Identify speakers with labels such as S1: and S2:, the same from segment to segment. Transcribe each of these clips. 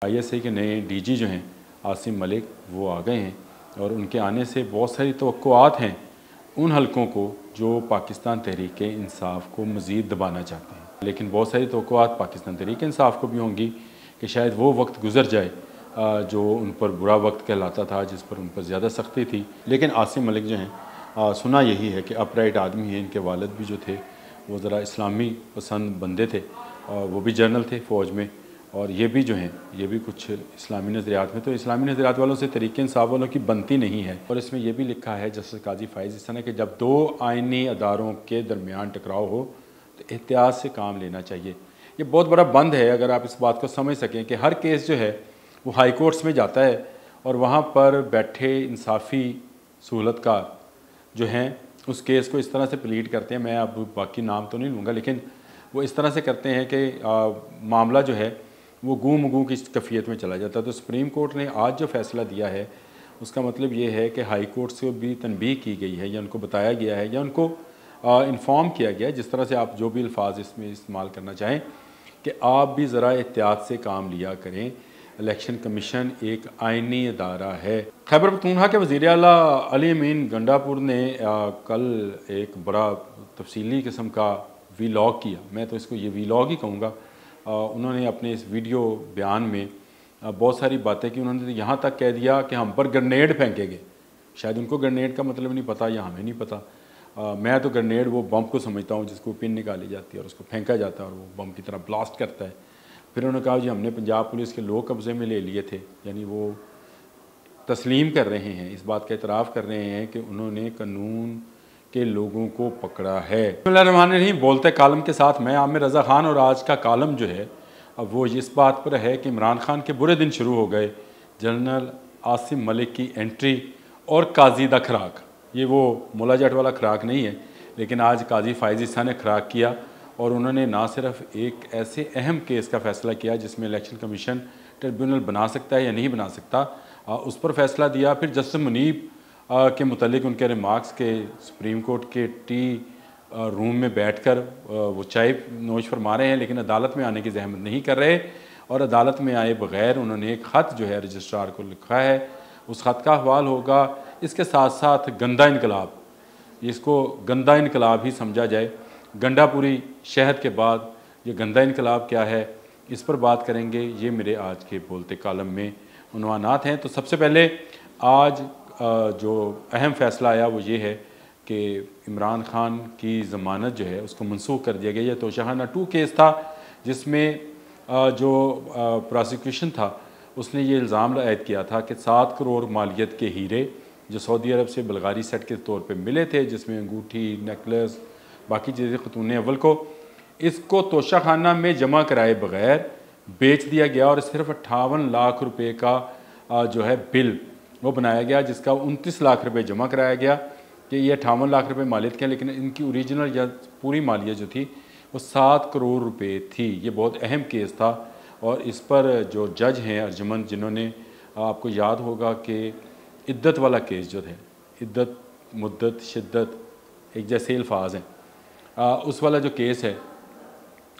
S1: ISI के नए DG जो हैं आसिम मलिक वो आ गए हैं और उनके आने से बहुत सारी तवक्कुआत हैं उन हलकों को जो पाकिस्तान तहरीक इंसाफ को मज़ीद दबाना चाहते हैं। लेकिन बहुत सारी तवक्कुआत पाकिस्तान तहरीक इंसाफ को भी होंगी कि शायद वो वक्त गुजर जाए जो उन पर बुरा वक्त कहलाता था, जिस पर उन पर ज़्यादा सख्ती थी। लेकिन आसिम मलिक जो हैं सुना यही है कि अपराइट आदमी हैं। इनके वालिद भी जो थे वो ज़रा इस्लामी पसंद बंदे थे और वो भी जनरल थे फ़ौज में, और ये भी जो हैं ये भी कुछ इस्लामी नज़रियात में, तो इस्लामी नज़रियात वालों से तहरीक इंसाफ वालों की बनती नहीं है। और इसमें यह भी लिखा है जस्टिस काजी फ़ाइज़ इस तरह कि जब दो आइनी अदारों के दरमियान टकराव हो तो एहतियात से काम लेना चाहिए। ये बहुत बड़ा बंद है अगर आप इस बात को समझ सकें कि हर केस जो है वो हाई कोर्ट्स में जाता है और वहाँ पर बैठे इंसाफ़ी सहूलतकार जो हैं उस केस को इस तरह से प्लीड करते हैं। मैं अब बाकी नाम तो नहीं लूँगा, लेकिन वो इस तरह से करते हैं कि मामला जो है वो गूम गूँ की कैफियत में चला जाता है। तो सुप्रीम कोर्ट ने आज जो फ़ैसला दिया है उसका मतलब ये है कि हाई कोर्ट से भी तनबीह की गई है या उनको बताया गया है या उनको इन्फॉर्म किया गया है, जिस तरह से आप जो भी अल्फाज इसमें इस्तेमाल करना चाहें, कि आप भी ज़रा एहतियात से काम लिया करें। इलेक्शन कमीशन एक आइनी अदारा है। खैबर पख्तूनख्वा के वज़ीर आला अली अमीन गंडापुर ने कल एक बड़ा तफसीली किस्म का वीलॉग किया। मैं तो इसको ये वीलॉग ही कहूँगा। उन्होंने अपने इस वीडियो बयान में बहुत सारी बातें की। उन्होंने यहाँ तक कह दिया कि हम पर ग्रेनेड फेंकेंगे। शायद उनको ग्रेनेड का मतलब नहीं पता या हमें नहीं पता। मैं तो ग्रेनेड वो बम को समझता हूँ जिसको पिन निकाली जाती है और उसको फेंका जाता है और वो बम की तरह ब्लास्ट करता है। फिर उन्होंने कहा जी हमने पंजाब पुलिस के लोग कब्ज़े में ले लिए थे, यानी वो तस्लीम कर रहे हैं, इस बात का एतराफ़ कर रहे हैं कि उन्होंने कानून के लोगों को पकड़ा है। बिस्मिल्लाहिर्रहमानिर्रहीम। बोलते कालम के साथ मैं आमिर रज़ा ख़ान, और आज का कालम जो है अब वो इस बात पर है कि इमरान खान के बुरे दिन शुरू हो गए। जनरल आसिम मलिक की एंट्री और काजी दा खराक, ये वो मुला जट वाला खराक नहीं है, लेकिन आज काजी फ़ाइज़ ईसा ने खराक किया और उन्होंने ना सिर्फ एक ऐसे अहम केस का फ़ैसला किया जिसमें इलेक्शन कमीशन ट्रिब्यूनल बना सकता है या नहीं बना सकता, उस पर फ़ैसला दिया। फिर जस्टिस मुनीब के मुतालिक उनके रिमार्क्स के सुप्रीम कोर्ट के टी रूम में बैठकर वो चाय नोश फरमा रहे हैं, लेकिन अदालत में आने की जहमत नहीं कर रहे और अदालत में आए बग़ैर उन्होंने एक ख़त जो है रजिस्ट्रार को लिखा है। उस ख़त का हवाल होगा। इसके साथ साथ गंदा इनकलाब, इसको गंदा इनकलाब ही समझा जाए। गंडापुरी शहद के बाद ये गंदा इनकलाब क्या है, इस पर बात करेंगे। ये मेरे आज के बोलते कालम में उन्वानात हैं। तो सबसे पहले आज जो अहम फ़ैसला आया वो ये है कि इमरान खान की ज़मानत जो है उसको मनसूख कर दिया गया। यह तोशाखाना 2 केस था जिसमें जो प्रोसिक्यूशन था उसने ये इल्ज़ाम आयद किया था कि 7 करोड़ मालियत के हीरे जो सऊदी अरब से बलगारी सेट के तौर पे मिले थे, जिसमें अंगूठी, नेकलेस, बाकी चीज़ें खतून अव्वल को, इसको तोशाखाना में जमा कराए बग़ैर बेच दिया गया और सिर्फ 58 लाख रुपए का जो है बिल वो बनाया गया, जिसका 29 लाख रुपए जमा कराया गया कि ये 58 लाख रुपए मालियत के, लेकिन इनकी ओरिजिनल या पूरी मालियत जो थी वो 7 करोड़ रुपए थी। ये बहुत अहम केस था और इस पर जो जज हैं अर्जुमंद, जिन्होंने, आपको याद होगा कि इद्दत वाला केस जो है, इद्दत, मुद्दत, शिद्दत एक जैसे अल्फाज हैं, उस वाला जो केस है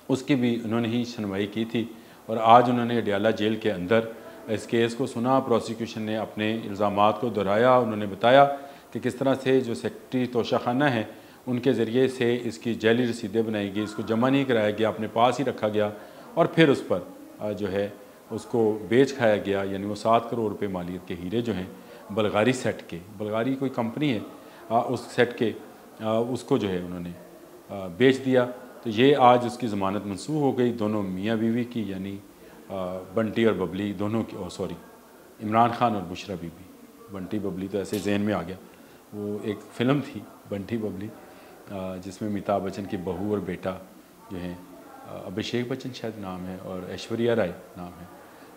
S1: उसकी भी उन्होंने ही सुनवाई की थी और आज उन्होंने अडियाला जेल के अंदर इस केस को सुना। प्रोसिक्यूशन ने अपने इल्ज़ामात को दोहराया। उन्होंने बताया कि किस तरह से जो सेक्रेटरी तोशाखाना है उनके ज़रिए से इसकी जेली रसीदें बनाई गई, इसको जमा नहीं कराया गया, अपने पास ही रखा गया और फिर उस पर जो है उसको बेच खाया गया। यानी वो 7 करोड़ रुपए मालियत के हीरे जो हैं बलगारी सेट के, बलगारी कोई कंपनी है, उस सेट के उसको जो है उन्होंने बेच दिया। तो ये आज उसकी ज़मानत मनसूख हो गई। दोनों मियाँ बीवी की, यानी बंटी और बबली दोनों की, सॉरी इमरान खान और बुशरा बीबी, बंटी बबली तो ऐसे जहन में आ गया, वो एक फ़िल्म थी बंटी बबली जिसमें अमिताभ बच्चन की बहू और बेटा जो हैं, अभिषेक बच्चन शायद नाम है और ऐश्वर्या राय नाम है,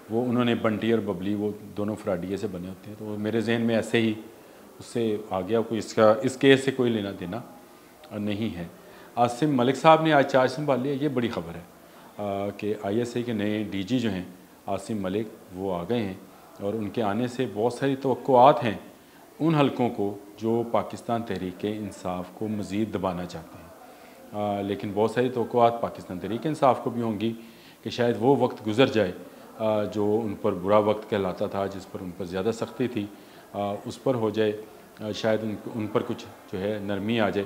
S1: वो उन्होंने बंटी और बबली वो दोनों फ्राडिये से बने होते हैं। तो मेरे जहन में ऐसे ही उससे आ गया, कोई इसका इस केस से कोई लेना देना नहीं है। आसिम मलिक साहब ने आज चार्ज संभाल लिया। ये बड़ी ख़बर है कि ISI के नए DG जो हैं आसिम मलिक वो आ गए हैं और उनके आने से बहुत सारी तवक्कुआत हैं उन हलकों को जो पाकिस्तान तहरीक इंसाफ को मज़ीद दबाना चाहते हैं। लेकिन बहुत सारी तवक्कुआत पाकिस्तान तहरीक इंसाफ को भी होंगी कि शायद वो वक्त गुजर जाए जो उन पर बुरा वक्त कहलाता था, जिस पर उन पर ज़्यादा सख्ती थी, उस पर हो जाए, शायद उन पर कुछ जो है नरमी आ जाए।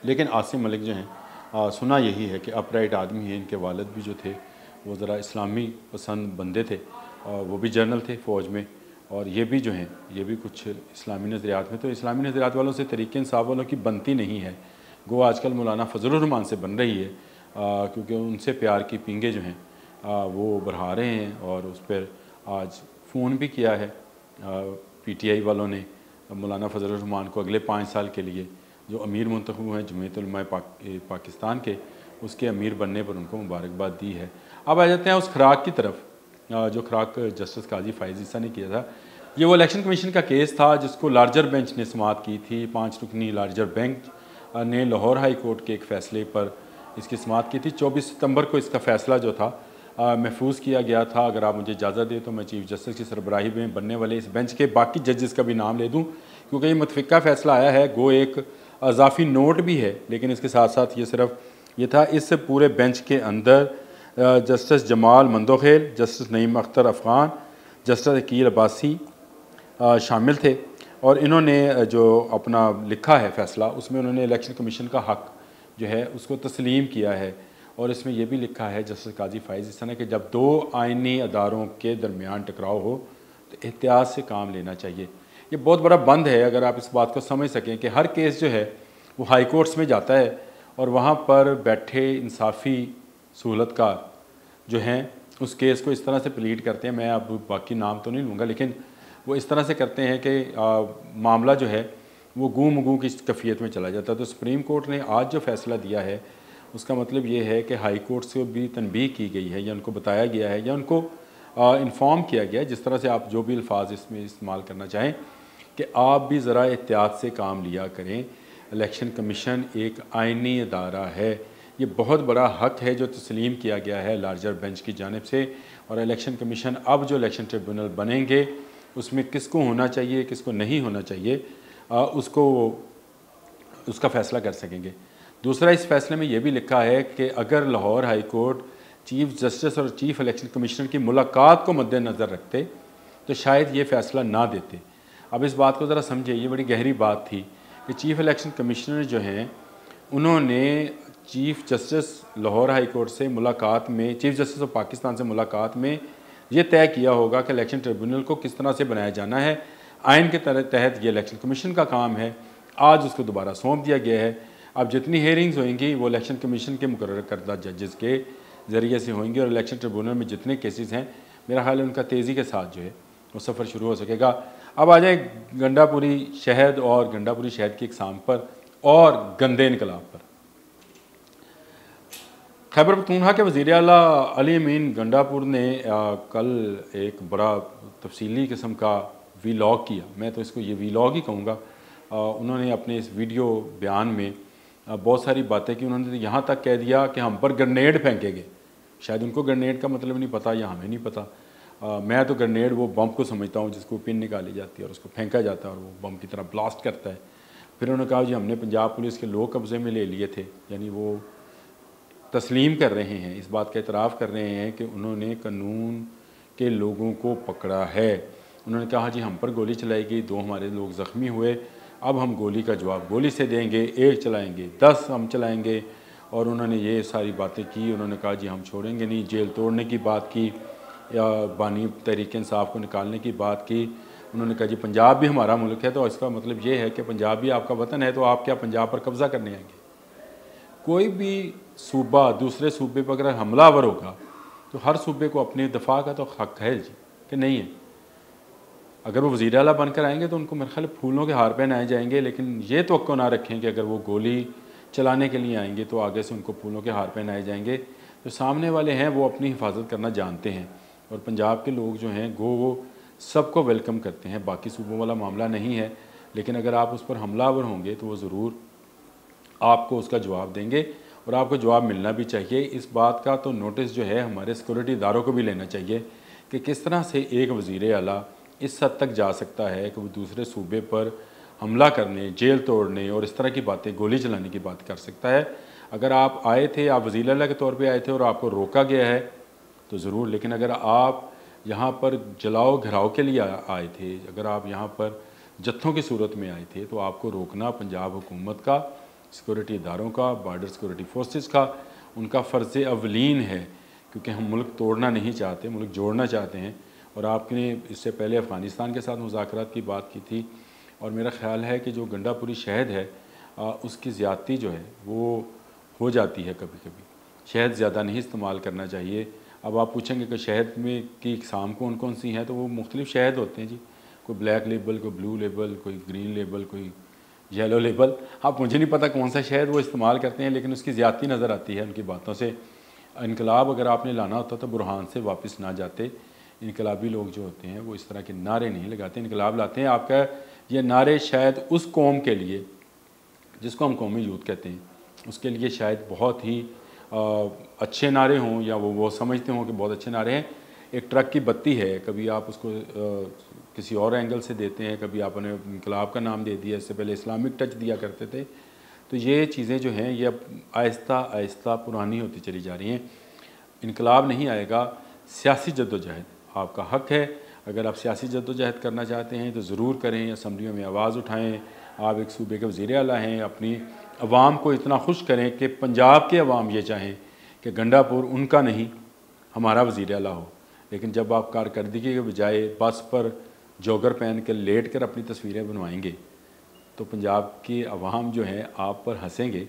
S1: लेकिन आसिम मलिक जो हैं, सुना यही है कि अपराइट आदमी हैं। इनके वालिद भी जो थे वो ज़रा इस्लामी पसंद बंदे थे, और वो भी जनरल थे फ़ौज में, और ये भी जो हैं ये भी कुछ इस्लामी नज़रियात में, तो इस्लामी नज़रियात वालों से तहरीक इंसाफ वालों की बनती नहीं है। गो आजकल मौलाना फजलुर रहमान से बन रही है, क्योंकि उनसे प्यार की पींगे जो हैं वो बढ़ा रहे हैं। और उस पर आज फ़ोन भी किया है PTI वालों ने मौलाना फजलुर रहमान को अगले 5 साल के लिए जो अमीर मुंतखब हैं जमीयत उलमा पाकिस्तान के, उसके अमीर बनने पर उनको मुबारकबाद दी है। अब आ जाते हैं उस खुराक की तरफ, जो खुराक जस्टिस काजी फ़ाइज़ ईसा ने किया था। ये वो इलेक्शन कमीशन का केस था जिसको लार्जर बेंच ने समाअत की थी। 5 रुकनी लार्जर बेंच ने लाहौर हाई कोर्ट के एक फ़ैसले पर इसकी समाअत की थी। 24 सितंबर को इसका फ़ैसला जो था महफूज किया गया था। अगर आप मुझे इजाज़त दें तो मैं चीफ़ जस्टिस की सरबराही में बनने वाले इस बेंच के बाकी जजेस का भी नाम ले दूँ, क्योंकि ये मुतफ़िका फ़ैसला आया है। गो एक अजाफ़ी नोट भी है, लेकिन इसके साथ साथ ये सिर्फ ये था। इस पूरे बेंच के अंदर justice Jamal Mandokhel, justice Naeem Akhtar Afghan, justice Aqeel Abbasi शामिल थे। और इन्होंने जो अपना लिखा है फ़ैसला, उसमें उन्होंने इलेक्शन कमीशन का हक़ जो है उसको तस्लीम किया है। और इसमें यह भी लिखा है जस्टिस काजी फ़ाइज़ ईसा ने कि जब 2 आइनी अदारों के दरमियान टकराव हो तो एहतियात से काम लेना चाहिए। ये बहुत बड़ा बंद है, अगर आप इस बात को समझ सकें कि हर केस जो है वो हाई कोर्ट्स में जाता है, और वहाँ पर बैठे इंसाफ़ी सहूलतकार जो हैं उस केस को इस तरह से प्लीड करते हैं। मैं अब बाकी नाम तो नहीं लूँगा, लेकिन वो इस तरह से करते हैं कि मामला जो है वो गूम गूँ की कैफियत में चला जाता है। तो सुप्रीम कोर्ट ने आज जो फ़ैसला दिया है उसका मतलब ये है कि हाई कोर्ट से भी तनबीह की गई है, या उनको बताया गया है, या उनको इन्फॉर्म किया गया है, जिस तरह से आप जो भी अल्फाज इसमें इस्तेमाल करना चाहें, कि आप भी ज़रा एहतियात से काम लिया करें। इलेक्शन कमीशन एक आइनी अदारा है, ये बहुत बड़ा हक़ है जो तस्लीम किया गया है लार्जर बेंच की जानिब से। और इलेक्शन कमीशन अब जो इलेक्शन ट्रिब्यूनल बनेंगे उसमें किसको होना चाहिए, किसको नहीं होना चाहिए, उसका फ़ैसला कर सकेंगे। दूसरा, इस फ़ैसले में यह भी लिखा है कि अगर Lahore high court chief justice और चीफ़ इलेक्शन कमिश्नर की मुलाकात को मद्देनज़र रखते तो शायद ये फ़ैसला ना देते। अब इस बात को ज़रा समझे, ये बड़ी गहरी बात थी कि चीफ़ इलेक्शन कमिश्नर जो हैं उन्होंने chief justice Lahore high court से मुलाकात में, चीफ़ जस्टिस ऑफ पाकिस्तान से मुलाकात में ये तय किया होगा कि इलेक्शन ट्रिब्यूनल को किस तरह से बनाया जाना है। आइन के तहत ये इलेक्शन कमीशन का काम है। आज उसको दोबारा सौंप दिया गया है। अब जितनी हेयरिंग्स होंगी वो इलेक्शन कमीशन के मुकर्रर करदा जजेस के ज़रिए से होंगी, और इलेक्शन ट्रिब्यूनल में जितने केसेस हैं मेरा ख्याल है उनका तेज़ी के साथ जो है वो सफ़र शुरू हो सकेगा। अब आ जाए गंडापुरी शहद और गंडापुरी शहद की इकसाम पर और गंदे इनकलाब पर। खैबर पख्तूनख्वा के वज़ीर आला अली अमीन गंडापुर ने कल एक बड़ा तफसीली किस्म का वीलॉग किया। मैं तो इसको ये वीलॉग ही कहूँगा। उन्होंने अपने इस वीडियो बयान में बहुत सारी बातें की। उन्होंने यहाँ तक कह दिया कि हम पर ग्रेनेड फेंकेंगे। शायद उनको ग्रेनेड का मतलब नहीं पता, या हमें नहीं पता। मैं तो ग्रेनेड वो बम को समझता हूँ जिसको पिन निकाली जाती है और उसको फेंका जाता है और वो बम की तरह ब्लास्ट करता है। फिर उन्होंने कहा जी हमने पंजाब पुलिस के लोग कब्ज़े में ले लिए थे, यानी वो तस्लीम कर रहे हैं, इस बात का एतराफ़ कर रहे हैं कि उन्होंने कानून के लोगों को पकड़ा है। उन्होंने कहा जी हम पर गोली चलाई गई, 2 हमारे लोग ज़ख्मी हुए, अब हम गोली का जवाब गोली से देंगे, 1 चलाएंगे 10 हम चलाएंगे। और उन्होंने ये सारी बातें की। उन्होंने कहा जी हम छोड़ेंगे नहीं, जेल तोड़ने की बात की, या बानी तहरीक इंसाफ को निकालने की बात की। उन्होंने कहा जी पंजाब भी हमारा मुल्क है, तो इसका मतलब ये है कि पंजाब भी आपका वतन है, तो आप क्या पंजाब पर कब्ज़ा करने आएंगे? कोई भी सूबा दूसरे सूबे पर अगर हमलावर होगा तो हर सूबे को अपने दफा का तो हक़ है जी, कि नहीं है? अगर वो वज़ीर आला बनकर आएंगे तो उनको मेरे ख्याल फूलों के हार पहनाए जाएंगे, लेकिन ये तवक्को ना रखें कि अगर वो गोली चलाने के लिए आएंगे तो आगे से उनको फूलों के हार पहनाए जाएंगे। जो सामने वाले हैं वो अपनी हिफाजत करना जानते हैं, और पंजाब के लोग जो हैं वो सबको वेलकम करते हैं। बाकी सूबों वाला मामला नहीं है, लेकिन अगर आप उस पर हमलावर होंगे तो वो ज़रूर आपको उसका जवाब देंगे, और आपको जवाब मिलना भी चाहिए। इस बात का तो नोटिस जो है हमारे सिक्योरिटी इदारों को भी लेना चाहिए कि किस तरह से एक वज़ीर आला इस हद तक जा सकता है कि वो दूसरे सूबे पर हमला करने, जेल तोड़ने और इस तरह की बातें, गोली चलाने की बात कर सकता है। अगर आप आए थे, आप वज़ीर आला के तौर पे आए थे और आपको रोका गया है तो ज़रूर, लेकिन अगर आप यहाँ पर जलाओ घराव के लिए आए थे, अगर आप यहाँ पर जत्थों की सूरत में आए थे, तो आपको रोकना पंजाब हुकूमत का, सिक्योरिटी इदारों का, बॉर्डर सिक्योरिटी फोर्सेस का, उनका फ़र्ज़ अवलीन है, क्योंकि हम मुल्क तोड़ना नहीं चाहते, मुल्क जोड़ना चाहते हैं। और आपने इससे पहले अफ़गानिस्तान के साथ मुज़ाकरात की बात की थी, और मेरा ख़्याल है कि जो गंडापुरी शहद है उसकी ज़्यादती जो है वो हो जाती है कभी कभी। शहद ज़्यादा नहीं इस्तेमाल करना चाहिए। अब आप पूछेंगे कि शहद में की इकसाम कौन कौन सी हैं, तो वो मुख्तलिफ़ शहद होते हैं जी, कोई ब्लैक लेबल, कोई ब्लू लेबल, कोई ग्रीन लेबल, कोई येलो लेबल। अब मुझे नहीं पता कौन सा शहद वो इस्तेमाल करते हैं, लेकिन उसकी ज़्यादती नज़र आती है उनकी बातों से। इनकलाब अगर आपने लाना होता तो बुरहान से वापस ना जाते। इनकलाबी लोग जो होते हैं वो इस तरह के नारे नहीं लगाते, इनकलाब लाते हैं। आपका ये नारे शायद उस कौम के लिए जिसको हम कौमी यूथ कहते हैं, उसके लिए शायद बहुत ही अच्छे नारे हों, या वो समझते हों कि बहुत अच्छे नारे हैं। एक ट्रक की बत्ती है, कभी आप उसको किसी और एंगल से देते हैं, कभी आपने इनकलाब का नाम दे दिया, इससे पहले इस्लामिक टच दिया करते थे। तो ये चीज़ें जो हैं ये अब आहिस्ता आहिस्ता पुरानी होती चली जा रही हैं। इनकलाब नहीं आएगा, सियासी जद्दोजहद आपका हक़ है। अगर आप सियासी जद्दोजहद करना चाहते हैं तो ज़रूर करें, असम्बलियों में आवाज़ उठाएँ। आप एक सूबे के वज़ीर आला हैं, अपनी अवाम को इतना खुश करें कि पंजाब के अवाम ये चाहें कि गंडापुर उनका नहीं हमारा वज़ीर आला हो। लेकिन जब आप कारकर्दगी के बजाय बस पर जॉगर पहन कर लेट कर अपनी तस्वीरें बनवाएंगे, तो पंजाब की अवाम जो है आप पर हंसेंगे,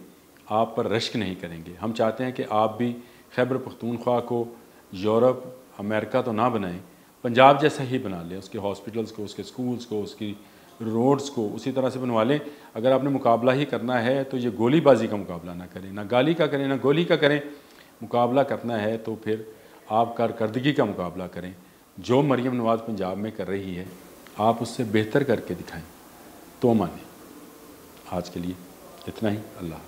S1: आप पर रश्क नहीं करेंगे। हम चाहते हैं कि आप भी खैबर पख्तूनख्वा को यूरोप अमेरिका तो ना बनाएं, पंजाब जैसा ही बना लें। उसके हॉस्पिटल्स को, उसके स्कूल्स को, उसकी रोड्स को उसी तरह से बनवा लें। अगर आपने मुकाबला ही करना है तो ये गोलीबाजी का मुकाबला ना करें, ना गाली का करें, ना गोली का करें। मुकाबला करना है तो फिर आप कारकर्दगी का मुकाबला करें। जो मरीम नवाज़ पंजाब में कर रही है आप उससे बेहतर करके दिखाएं तो माने। आज के लिए इतना ही। अल्लाह।